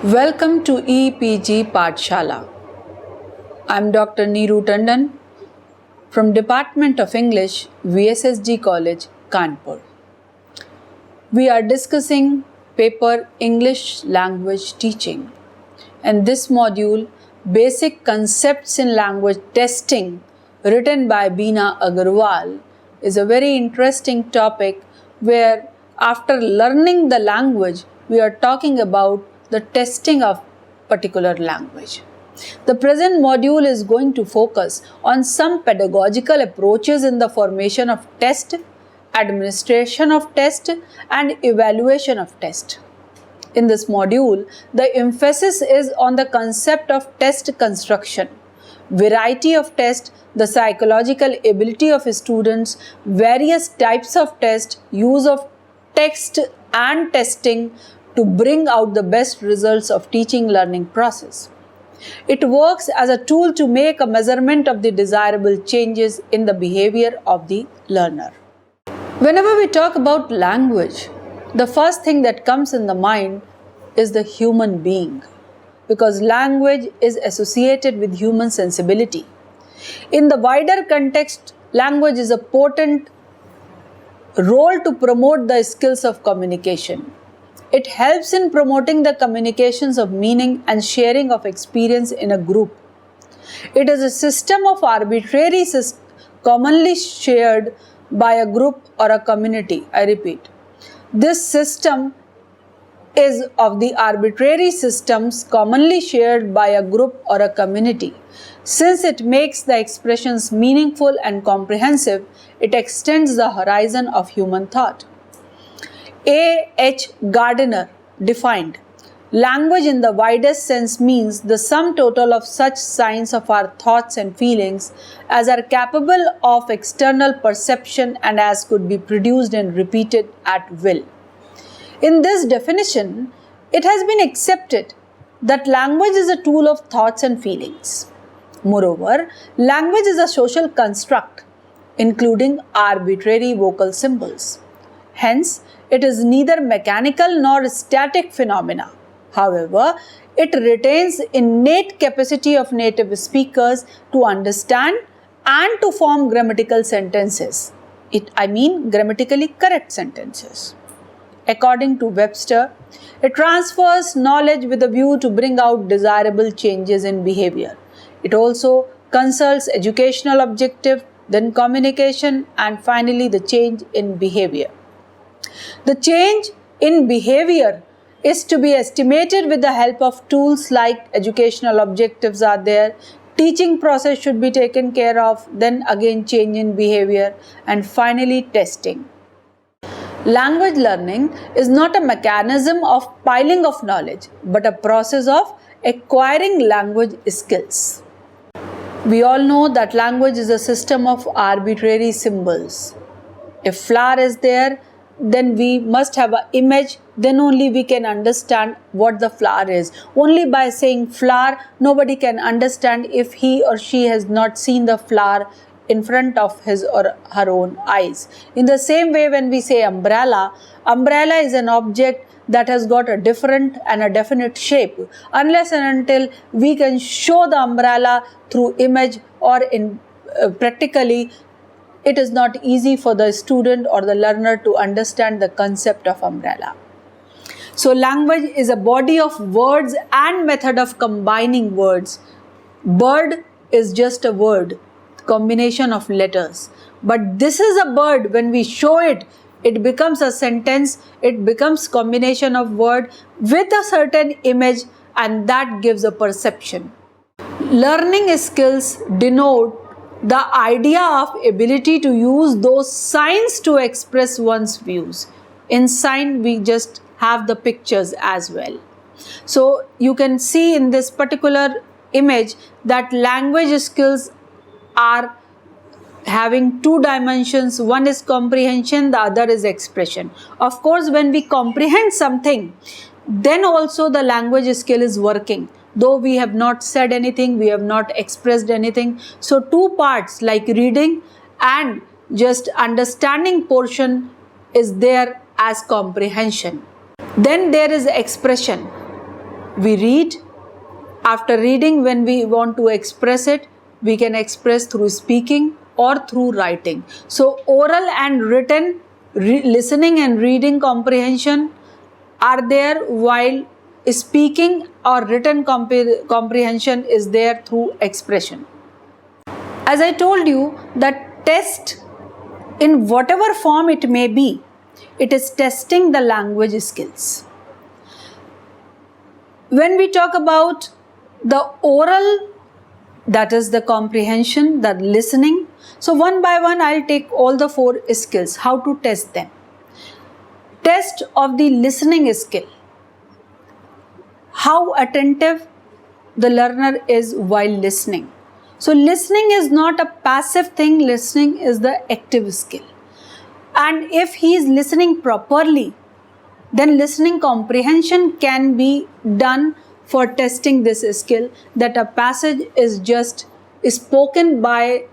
Welcome to EPG Pathshala. I am Dr. Neeru Tandon from Department of English, VSSG College, Kanpur. We are discussing paper English Language Teaching, and this module, Basic Concepts in Language Testing, written by Beena Agarwal, is a very interesting topic where after learning the language, we are talking about the testing of particular language. The present module is going to focus on some pedagogical approaches in the formation of test, administration of test, and evaluation of test. In this module, the emphasis is on the concept of test construction, variety of test, the psychological ability of students, various types of test, use of text and testing to bring out the best results of teaching learning process. It works as a tool to make a measurement of the desirable changes in the behavior of the learner. Whenever we talk about language, the first thing that comes in the mind is the human being, because language is associated with human sensibility. In the wider context, language is a potent role to promote the skills of communication. It helps in promoting the communications of meaning and sharing of experience in a group. It is a system of arbitrary commonly shared by a group or a community. I repeat, this system is of the arbitrary systems commonly shared by a group or a community. Since it makes the expressions meaningful and comprehensive, it extends the horizon of human thought. A. H. Gardiner defined, language in the widest sense means the sum total of such signs of our thoughts and feelings as are capable of external perception and as could be produced and repeated at will. In this definition, it has been accepted that language is a tool of thoughts and feelings. Moreover, language is a social construct, including arbitrary vocal symbols. Hence, it is neither mechanical nor static phenomena. However, it retains innate capacity of native speakers to understand and to form grammatical sentences. Grammatically correct sentences. According to Webster, it transfers knowledge with a view to bring out desirable changes in behavior. It also consults educational objective, then communication, and finally the change in behavior. The change in behavior is to be estimated with the help of tools like educational objectives are there, teaching process should be taken care of, then again change in behavior, and finally testing. Language learning is not a mechanism of piling of knowledge, but a process of acquiring language skills. We all know that language is a system of arbitrary symbols. If flower is there, then we must have an image, then only we can understand what the flower is. Only by saying flower, nobody can understand if he or she has not seen the flower in front of his or her own eyes. In the same way, when we say umbrella, umbrella is an object that has got a different and a definite shape. Unless and until we can show the umbrella through image or in practically, it is not easy for the student or the learner to understand the concept of umbrella. So language is a body of words and method of combining words. Bird is just a word, combination of letters. But this is a bird. When we show it, it becomes a sentence, it becomes combination of word with a certain image, and that gives a perception. Learning skills denote the idea of ability to use those signs to express one's views. In sign, we just have the pictures as well. So you can see in this particular image that language skills are having two dimensions. One is comprehension, the other is expression. Of course, when we comprehend something, then also the language skill is working. Though we have not said anything, we have not expressed anything. So two parts like reading and just understanding portion is there as comprehension. Then there is expression. We read. After reading, when we want to express it, we can express through speaking or through writing. So oral and written, listening and reading comprehension are there, while speaking or written comprehension is there through expression. As I told you, that test, in whatever form it may be, it is testing the language skills. When we talk about the oral, that is the comprehension, the listening. So one by one, I'll take all the 4 skills, how to test them. Test of the listening skill. How attentive the learner is while listening. So listening is not a passive thing, listening is the active skill. And if he is listening properly, then listening comprehension can be done for testing this skill, that a passage is just spoken by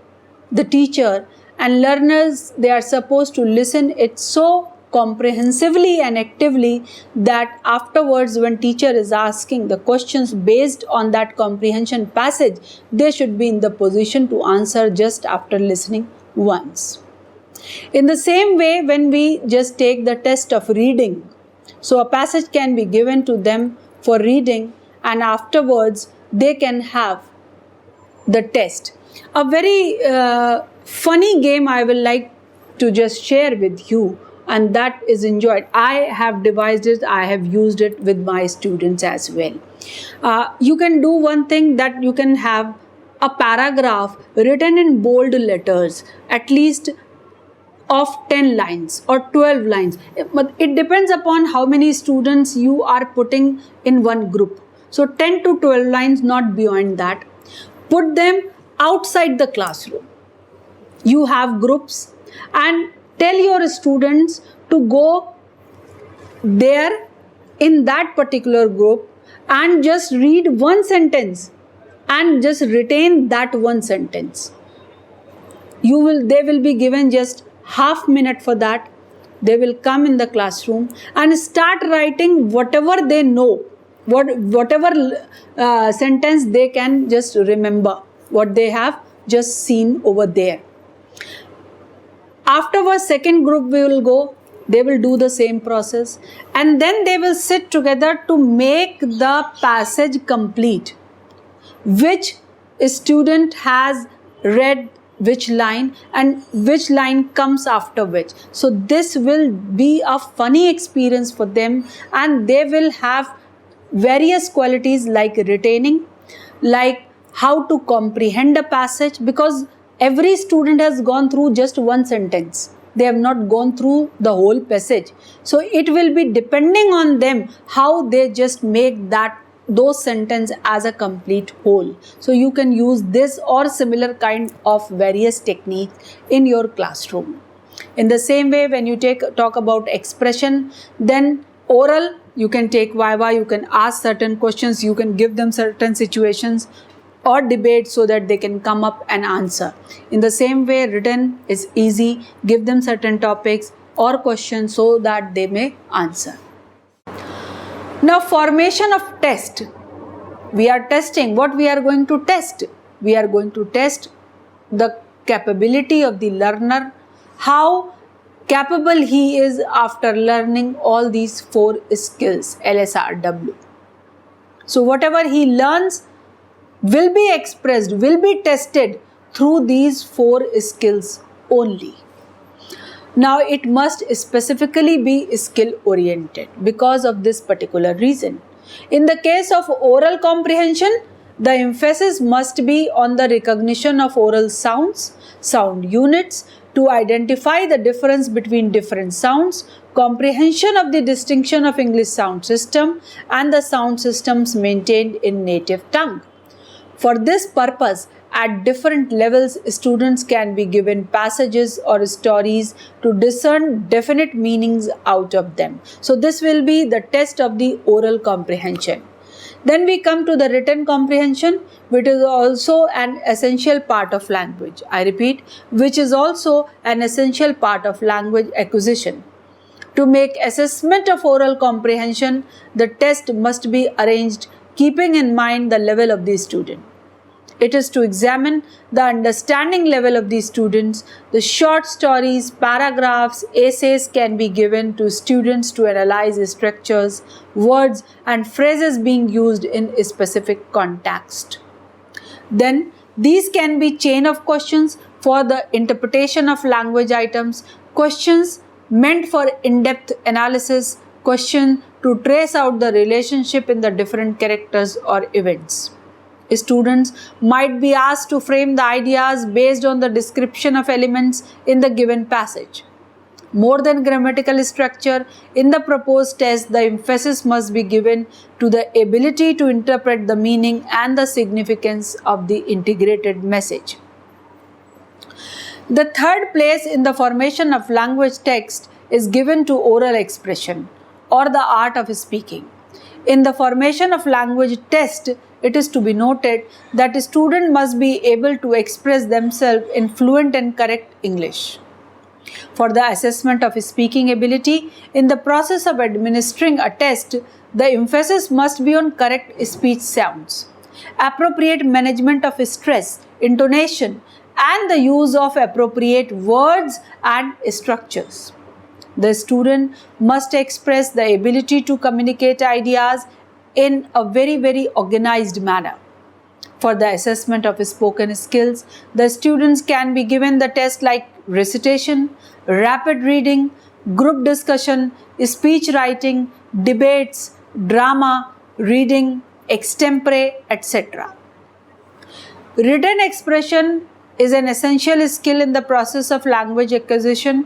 the teacher and learners, they are supposed to listen it so comprehensively and actively that afterwards when teacher is asking the questions based on that comprehension passage, they should be in the position to answer just after listening once. In the same way, when we just take the test of reading, so a passage can be given to them for reading and afterwards they can have the test. A very funny game I will like to just share with you, and that is enjoyed. I have devised it, I have used it with my students as well. You can do one thing, that you can have a paragraph written in bold letters, at least of 10 lines or 12 lines. But it depends upon how many students you are putting in one group. So 10 to 12 lines, not beyond that. Put them outside the classroom. You have groups and tell your students to go there in that particular group and just read one sentence and just retain that one sentence. They will be given just half minute for that. They will come in the classroom and start writing whatever they know, whatever sentence they can just remember, what they have just seen over there. Afterwards, second group will go, they will do the same process, and then they will sit together to make the passage complete. Which student has read which line and which line comes after which. So this will be a funny experience for them, and they will have various qualities like retaining, like how to comprehend a passage, because every student has gone through just one sentence. They have not gone through the whole passage. So it will be depending on them how they just make those sentences as a complete whole. So you can use this or similar kind of various techniques in your classroom. In the same way, when you talk about expression, then oral, you can take viva, you can ask certain questions, you can give them certain situations or debate so that they can come up and answer. In the same way, written is easy, give them certain topics or questions so that they may answer. Now, formation of test. We are testing. What we are going to test? We are going to test the capability of the learner, how capable he is after learning all these 4 skills, LSRW. So whatever he learns will be expressed, will be tested through these 4 skills only. Now it must specifically be skill oriented because of this particular reason. In the case of oral comprehension, the emphasis must be on the recognition of oral sounds, sound units, to identify the difference between different sounds, comprehension of the distinction of English sound system and the sound systems maintained in native tongue. For this purpose, at different levels, students can be given passages or stories to discern definite meanings out of them. So this will be the test of the oral comprehension. Then we come to the written comprehension, which is also an essential part of language. I repeat, which is also an essential part of language acquisition. To make assessment of oral comprehension, the test must be arranged keeping in mind the level of the student. It is to examine the understanding level of the students. The short stories, paragraphs, essays can be given to students to analyze structures, words and phrases being used in a specific context. Then these can be chain of questions for the interpretation of language items, questions meant for in-depth analysis, question to trace out the relationship in the different characters or events. Students might be asked to frame the ideas based on the description of elements in the given passage. More than grammatical structure, in the proposed test, the emphasis must be given to the ability to interpret the meaning and the significance of the integrated message. The third place in the formation of language text is given to oral expression or the art of speaking. In the formation of language test, it is to be noted that a student must be able to express themselves in fluent and correct English. For the assessment of speaking ability, in the process of administering a test, the emphasis must be on correct speech sounds, appropriate management of stress, intonation, and the use of appropriate words and structures. The student must express the ability to communicate ideas in a very organized manner. For the assessment of spoken skills, the students can be given the test like recitation, rapid reading, group discussion, speech writing, debates, drama, reading, extempore, etc. Written expression is an essential skill in the process of language acquisition.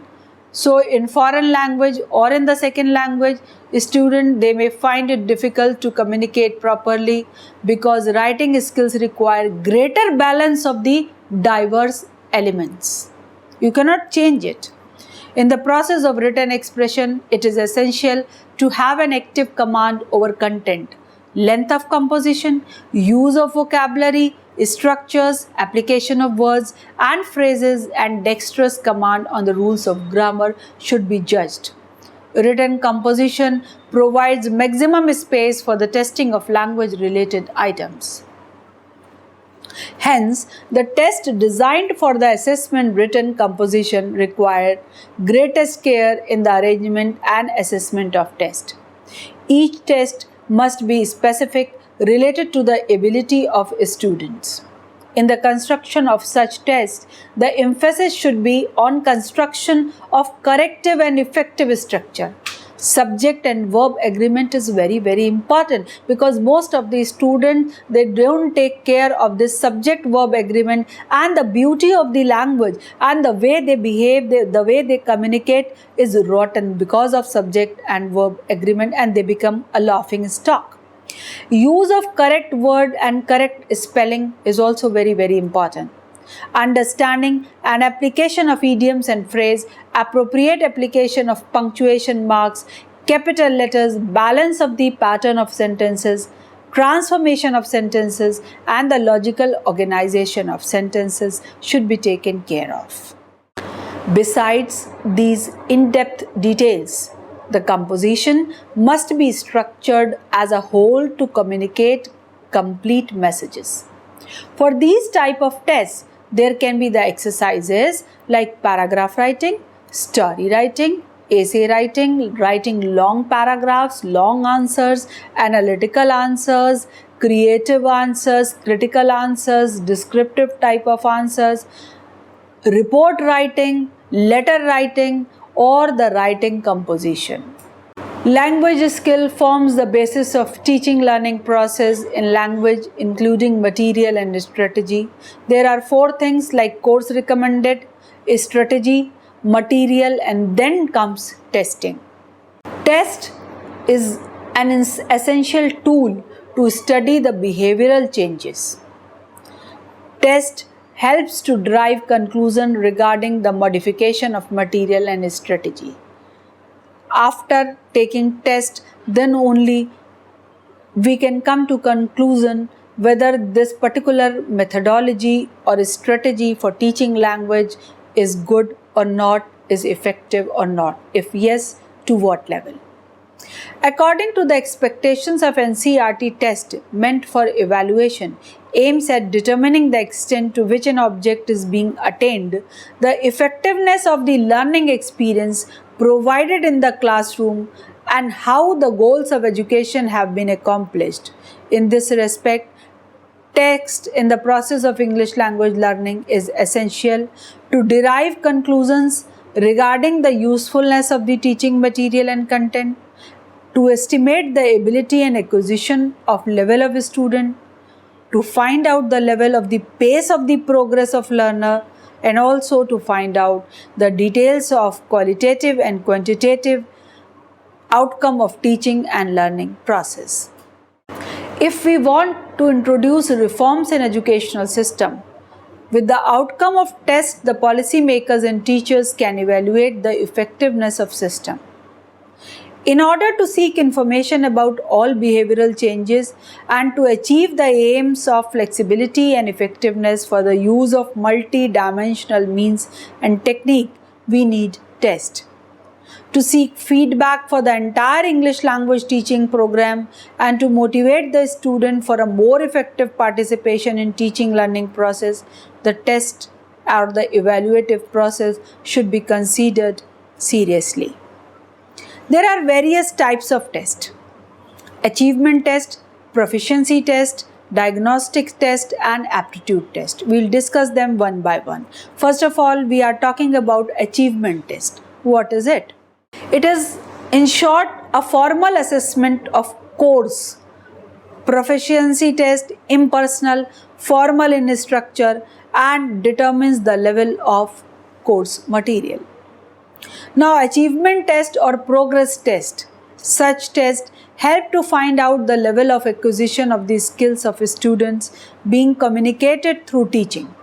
So in foreign language or in the second language, students they may find it difficult to communicate properly because writing skills require greater balance of the diverse elements. You cannot change it. In the process of written expression, it is essential to have an active command over content, length of composition, use of vocabulary, structures, application of words and phrases, and dexterous command on the rules of grammar should be judged. Written composition provides maximum space for the testing of language-related items. Hence, the test designed for the assessment written composition required greatest care in the arrangement and assessment of test. Each test must be specific, related to the ability of students. In the construction of such tests, the emphasis should be on construction of corrective and effective structure. Subject and verb agreement is very important because most of the students they don't take care of this subject verb agreement, and the beauty of the language and the way they behave, the way they communicate is rotten because of subject and verb agreement, and they become a laughing stock. Use of correct word and correct spelling is also very important. Understanding and application of idioms and phrase, appropriate application of punctuation marks, capital letters, balance of the pattern of sentences, transformation of sentences, and the logical organization of sentences should be taken care of. Besides these in-depth details, the composition must be structured as a whole to communicate complete messages. For these type of tests, there can be the exercises like paragraph writing, story writing, essay writing, writing long paragraphs, long answers, analytical answers, creative answers, critical answers, descriptive type of answers, report writing, letter writing, or the writing composition. Language skill forms the basis of teaching learning process in language, including material and strategy. There are 4 things like course recommended, strategy, material, and then comes testing. Test is an essential tool to study the behavioral changes. Test helps to drive conclusion regarding the modification of material and strategy. After taking test, then only we can come to conclusion whether this particular methodology or strategy for teaching language is good or not, is effective or not. If yes, to what level. According to the expectations of NCERT test meant for evaluation, aims at determining the extent to which an object is being attained, the effectiveness of the learning experience provided in the classroom, and how the goals of education have been accomplished. In this respect, text in the process of English language learning is essential to derive conclusions regarding the usefulness of the teaching material and content, to estimate the ability and acquisition of level of a student, to find out the level of the pace of the progress of learner, and also to find out the details of qualitative and quantitative outcome of teaching and learning process. If we want to introduce reforms in educational system, with the outcome of tests, the policymakers and teachers can evaluate the effectiveness of system. In order to seek information about all behavioral changes and to achieve the aims of flexibility and effectiveness for the use of multi-dimensional means and technique, we need test. To seek feedback for the entire English language teaching program and to motivate the student for a more effective participation in teaching learning process, the test or the evaluative process should be considered seriously. There are various types of test: achievement test, proficiency test, diagnostic test, and aptitude test. We'll discuss them one by one. First of all, we are talking about achievement test. What is it? It is, in short, a formal assessment of course. Proficiency test, impersonal, formal in structure, and determines the level of course material. Now, achievement test or progress test. Such tests help to find out the level of acquisition of the skills of students being communicated through teaching.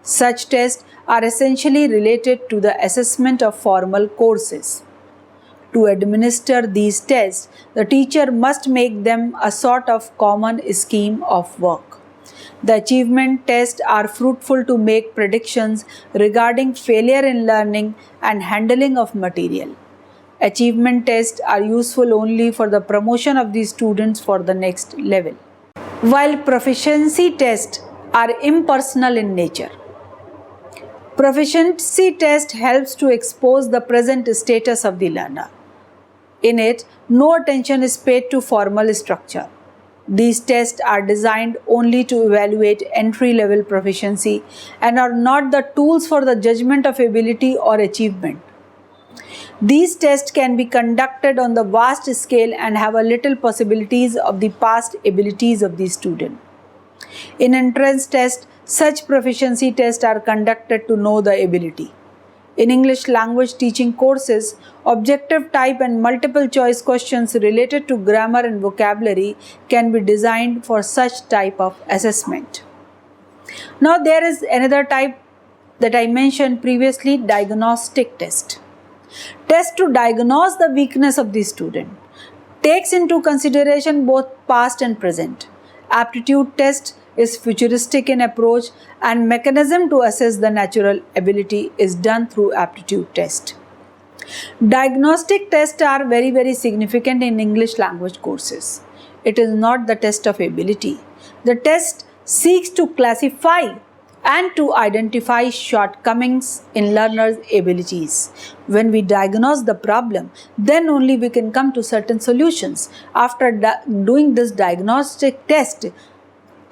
Such tests are essentially related to the assessment of formal courses. To administer these tests, the teacher must make them a sort of common scheme of work. The achievement tests are fruitful to make predictions regarding failure in learning and handling of material. Achievement tests are useful only for the promotion of the students for the next level, while proficiency tests are impersonal in nature. Proficiency test helps to expose the present status of the learner. In it, no attention is paid to formal structure. These tests are designed only to evaluate entry-level proficiency and are not the tools for the judgment of ability or achievement. These tests can be conducted on the vast scale and have a little possibilities of the past abilities of the student. In entrance test, such proficiency tests are conducted to know the ability. In English language teaching courses, objective type and multiple choice questions related to grammar and vocabulary can be designed for such type of assessment. Now there is another type that I mentioned previously, diagnostic test. Test to diagnose the weakness of the student. Takes into consideration both past and present. Aptitude test is futuristic in approach, and mechanism to assess the natural ability is done through aptitude test. Diagnostic tests are very significant in English language courses. It is not the test of ability. The test seeks to classify and to identify shortcomings in learners' abilities. When we diagnose the problem, then only we can come to certain solutions. After doing this diagnostic test,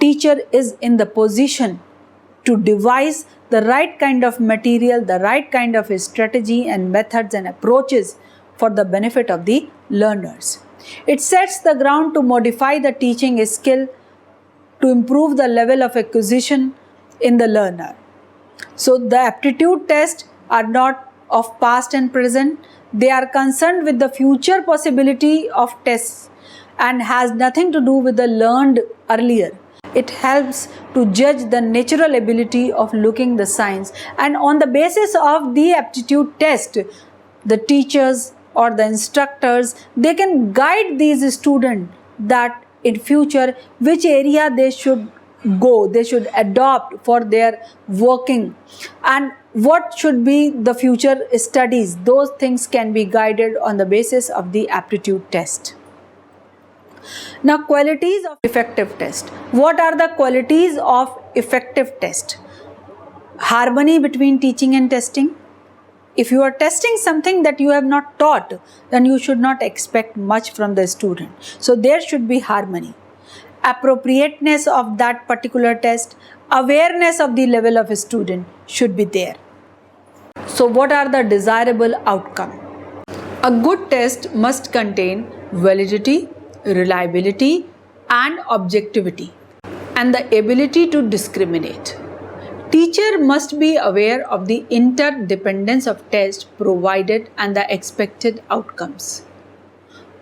teacher is in the position to devise the right kind of material, the right kind of strategy and methods and approaches for the benefit of the learners. It sets the ground to modify the teaching skill to improve the level of acquisition in the learner. So the aptitude tests are not of past and present. They are concerned with the future possibility of tests and has nothing to do with the learned earlier. It helps to judge the natural ability of looking the signs, and on the basis of the aptitude test, the teachers or the instructors, they can guide these students that in future which area they should go, they should adopt for their working, and what should be the future studies, those things can be guided on the basis of the aptitude test. Now, qualities of effective test. What are the qualities of effective test? Harmony between teaching and testing. If you are testing something that you have not taught, then you should not expect much from the student. So there should be harmony. Appropriateness of that particular test, awareness of the level of a student should be there. So what are the desirable outcome? A good test must contain validity, reliability, and objectivity, and the ability to discriminate. Teacher must be aware of the interdependence of test provided and the expected outcomes.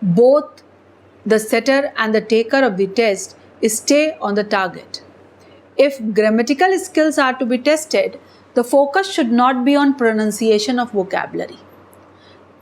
Both the setter and the taker of the test stay on the target. If grammatical skills are to be tested, the focus should not be on pronunciation of vocabulary.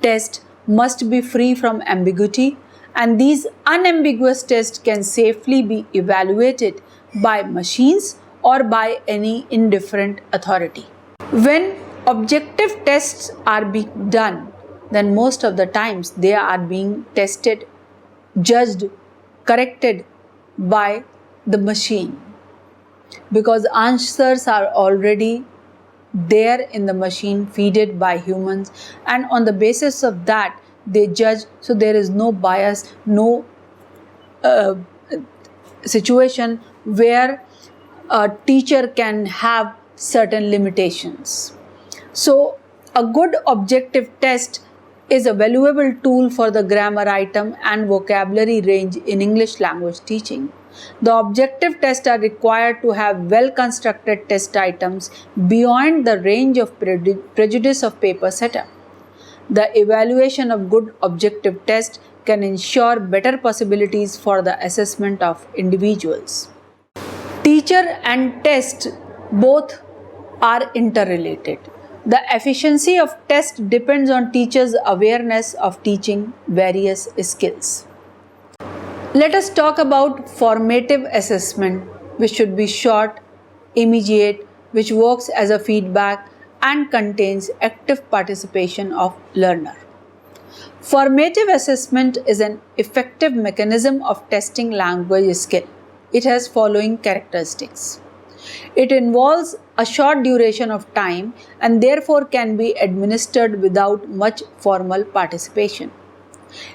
Test must be free from ambiguity, and these unambiguous tests can safely be evaluated by machines or by any indifferent authority. When objective tests are being done, then most of the times they are being tested, judged, corrected by the machine, because answers are already there in the machine, fed by humans, and on the basis of that they judge. So there is no bias, no situation where a teacher can have certain limitations. So a good objective test is a valuable tool for the grammar item and vocabulary range in English language teaching. The objective tests are required to have well-constructed test items beyond the range of prejudice of paper setter. The evaluation of good objective test can ensure better possibilities for the assessment of individuals. Teacher and test both are interrelated. The efficiency of test depends on teacher's awareness of teaching various skills. Let us talk about formative assessment, which should be short, immediate, which works as a feedback and contains active participation of learner. Formative assessment is an effective mechanism of testing language skill. It has following characteristics. It involves a short duration of time and therefore can be administered without much formal participation.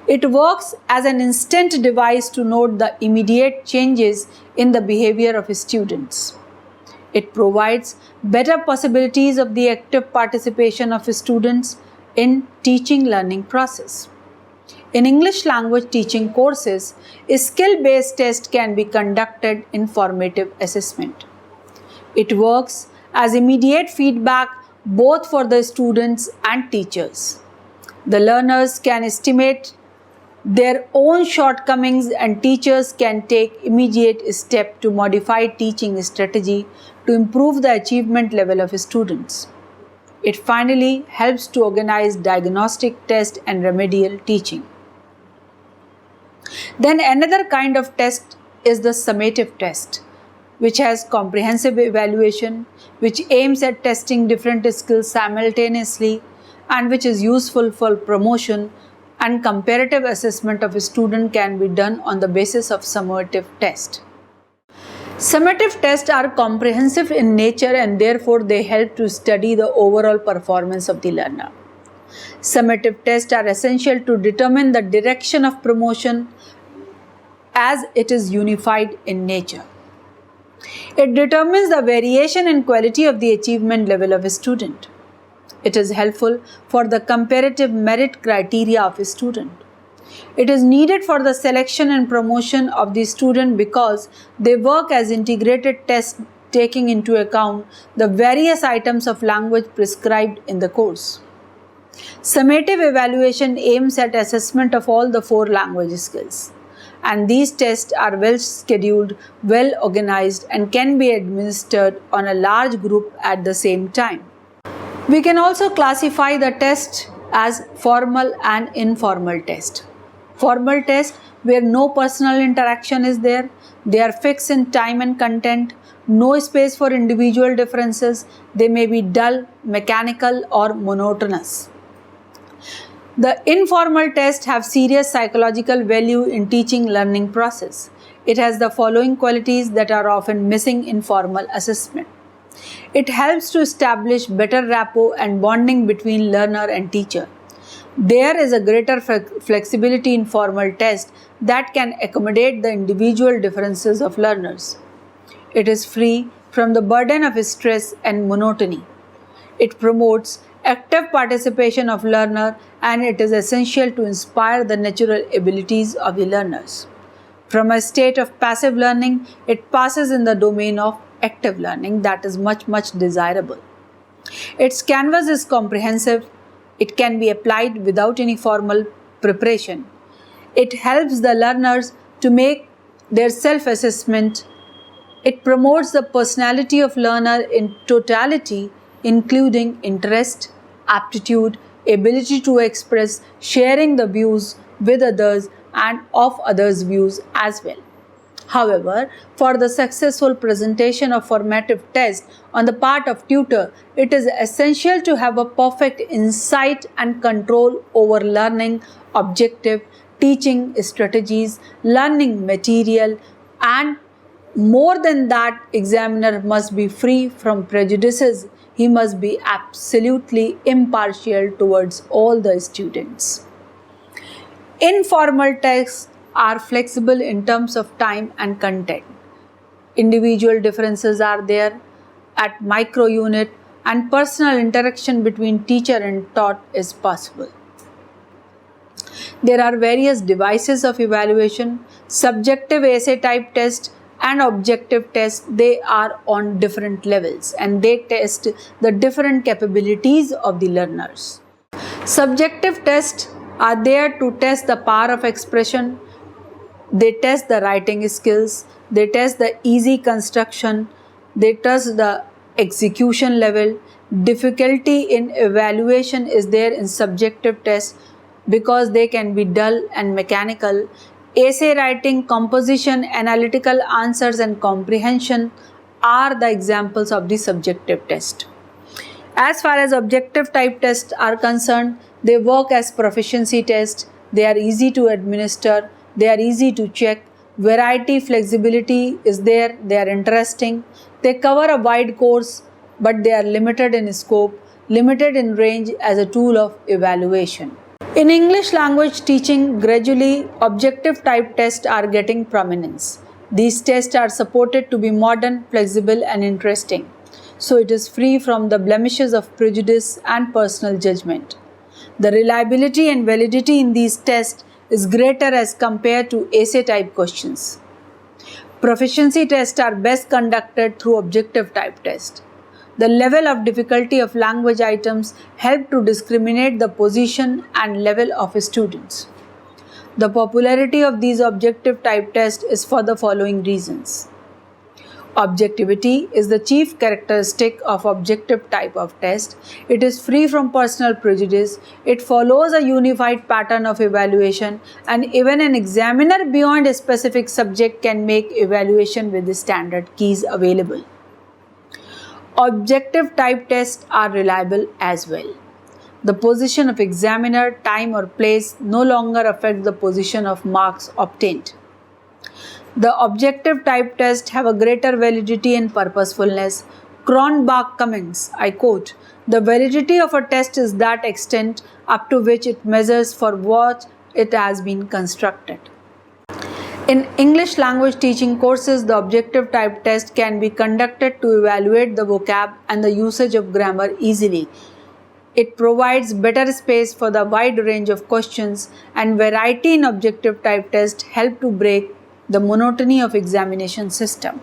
It works as an instant device to note the immediate changes in the behavior of students. It provides better possibilities of the active participation of students in teaching-learning process. In English language teaching courses, a skill-based test can be conducted in formative assessment. It works as immediate feedback both for the students and teachers. The learners can estimate their own shortcomings and teachers can take immediate steps to modify teaching strategy to improve the achievement level of students. It finally helps to organize diagnostic test and remedial teaching. Then another kind of test is the summative test, which has comprehensive evaluation, which aims at testing different skills simultaneously and which is useful for promotion, and comparative assessment of a student can be done on the basis of summative test. Summative tests are comprehensive in nature and therefore they help to study the overall performance of the learner. Summative tests are essential to determine the direction of promotion as it is unified in nature. It determines the variation in quality of the achievement level of a student. It is helpful for the comparative merit criteria of a student. It is needed for the selection and promotion of the student because they work as integrated tests taking into account the various items of language prescribed in the course. Summative evaluation aims at assessment of all the 4 language skills, and these tests are well scheduled, well organized, and can be administered on a large group at the same time. We can also classify the test as formal and informal test. Formal tests where no personal interaction is there, they are fixed in time and content, no space for individual differences, they may be dull, mechanical or monotonous. The informal tests have serious psychological value in teaching learning process. It has the following qualities that are often missing in formal assessment. It helps to establish better rapport and bonding between learner and teacher. There is a greater flexibility in formal tests that can accommodate the individual differences of learners. It is free from the burden of stress and monotony. It promotes active participation of learner and it is essential to inspire the natural abilities of the learners. From a state of passive learning, it passes in the domain of active learning that is much desirable. Its canvas is comprehensive. It can be applied without any formal preparation. It helps the learners to make their self-assessment. It promotes the personality of learner in totality, including interest, aptitude, ability to express, sharing the views with others and of others' views as well. However, for the successful presentation of formative test on the part of tutor, it is essential to have a perfect insight and control over learning objective, teaching strategies, learning material, and more than that, examiner must be free from prejudices. He must be absolutely impartial towards all the students. Informal tests are flexible in terms of time and content. Individual differences are there at micro unit and personal interaction between teacher and taught is possible. There are various devices of evaluation, subjective essay type test and objective test. They are on different levels and they test the different capabilities of the learners. Subjective tests are there to test the power of expression. They test the writing skills, they test the easy construction, they test the execution level. Difficulty in evaluation is there in subjective tests because they can be dull and mechanical. Essay writing, composition, analytical answers and comprehension are the examples of the subjective test. As far as objective type tests are concerned, they work as proficiency tests. They are easy to administer. They are easy to check. Variety, flexibility is there. They are interesting. They cover a wide course, but they are limited in scope, limited in range as a tool of evaluation. In English language teaching, gradually objective type tests are getting prominence. These tests are supported to be modern, flexible and interesting. So it is free from the blemishes of prejudice and personal judgment. The reliability and validity in these tests is greater as compared to essay type questions. Proficiency tests are best conducted through objective type tests. The level of difficulty of language items help to discriminate the position and level of students. The popularity of these objective type tests is for the following reasons. Objectivity is the chief characteristic of objective type of test. It is free from personal prejudice. It follows a unified pattern of evaluation, and even an examiner beyond a specific subject can make evaluation with the standard keys available. Objective type tests are reliable as well. The position of examiner, time or place no longer affect the position of marks obtained. The objective type tests have a greater validity and purposefulness. Cronbach comments, I quote, "The validity of a test is that extent up to which it measures for what it has been constructed." In English language teaching courses, the objective type test can be conducted to evaluate the vocab and the usage of grammar easily. It provides better space for the wide range of questions, and variety in objective type test help to break the monotony of examination system.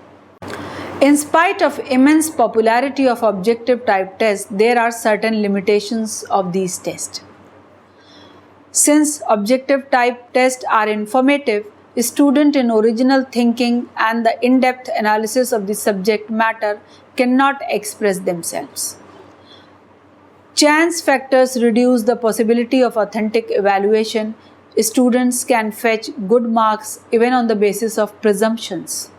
In spite of immense popularity of objective type tests, there are certain limitations of these tests. Since objective type tests are informative, students in original thinking and the in-depth analysis of the subject matter cannot express themselves. Chance factors reduce the possibility of authentic evaluation. Students can fetch good marks even on the basis of presumptions.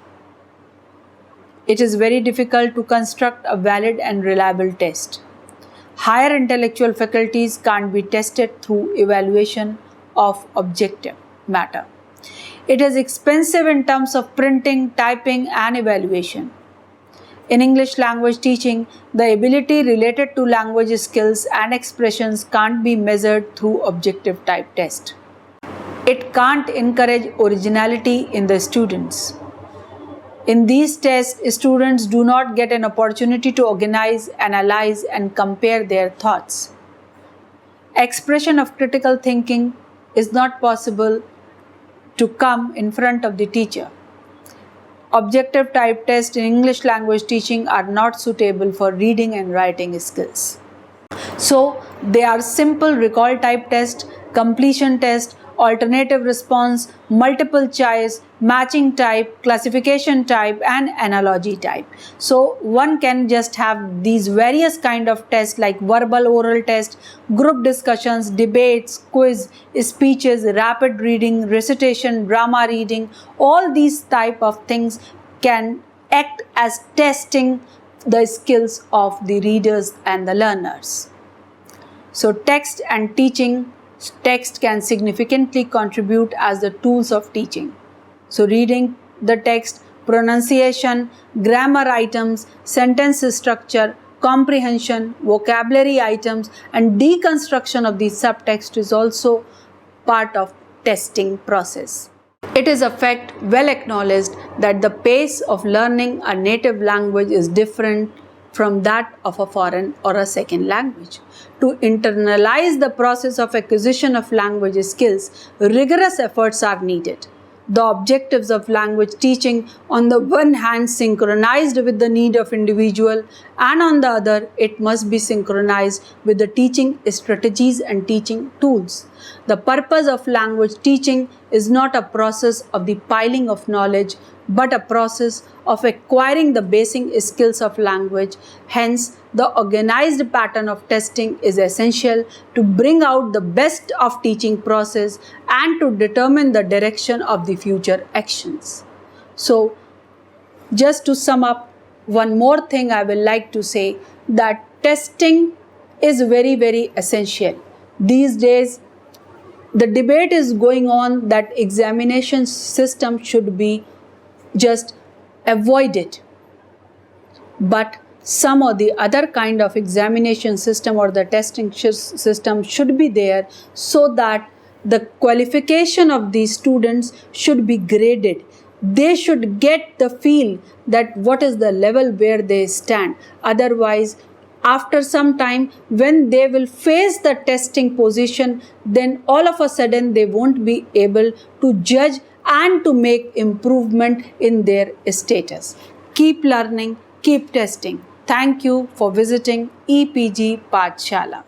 It is very difficult to construct a valid and reliable test. Higher intellectual faculties can't be tested through evaluation of objective matter. It is expensive in terms of printing, typing, and evaluation. In English language teaching, the ability related to language skills and expressions can't be measured through objective type test. It can't encourage originality in the students. In these tests, students do not get an opportunity to organize, analyze, and compare their thoughts. Expression of critical thinking is not possible to come in front of the teacher. Objective type tests in English language teaching are not suitable for reading and writing skills. So, they are simple recall type test, completion test, alternative response, multiple choice, matching type, classification type, and analogy type. So one can just have these various kind of tests like verbal oral test, group discussions, debates, quiz, speeches, rapid reading, recitation, drama reading. All these type of things can act as testing the skills of the readers and the learners. So text and teaching. Text can significantly contribute as the tools of teaching. So reading the text, pronunciation, grammar items, sentence structure, comprehension, vocabulary items, and deconstruction of the subtext is also part of testing process. It is a fact well acknowledged that the pace of learning a native language is different from that of a foreign or a second language. To internalize the process of acquisition of language skills, rigorous efforts are needed. The objectives of language teaching, on the one hand, synchronized with the need of individual, and on the other, it must be synchronized with the teaching strategies and teaching tools. The purpose of language teaching is not a process of the piling of knowledge, but a process of acquiring the basic skills of language. Hence, the organized pattern of testing is essential to bring out the best of teaching process and to determine the direction of the future actions. So, just to sum up, one more thing I will like to say, that testing is very, very essential. These days, the debate is going on that examination system should be just avoided, but some or the other kind of examination system or the testing system should be there, so that the qualification of these students should be graded. They should get the feel that what is the level where they stand. Otherwise, after some time, when they will face the testing position, then all of a sudden they won't be able to judge and to make improvement in their status. Keep learning, keep testing. Thank you for visiting EPG Pathshala.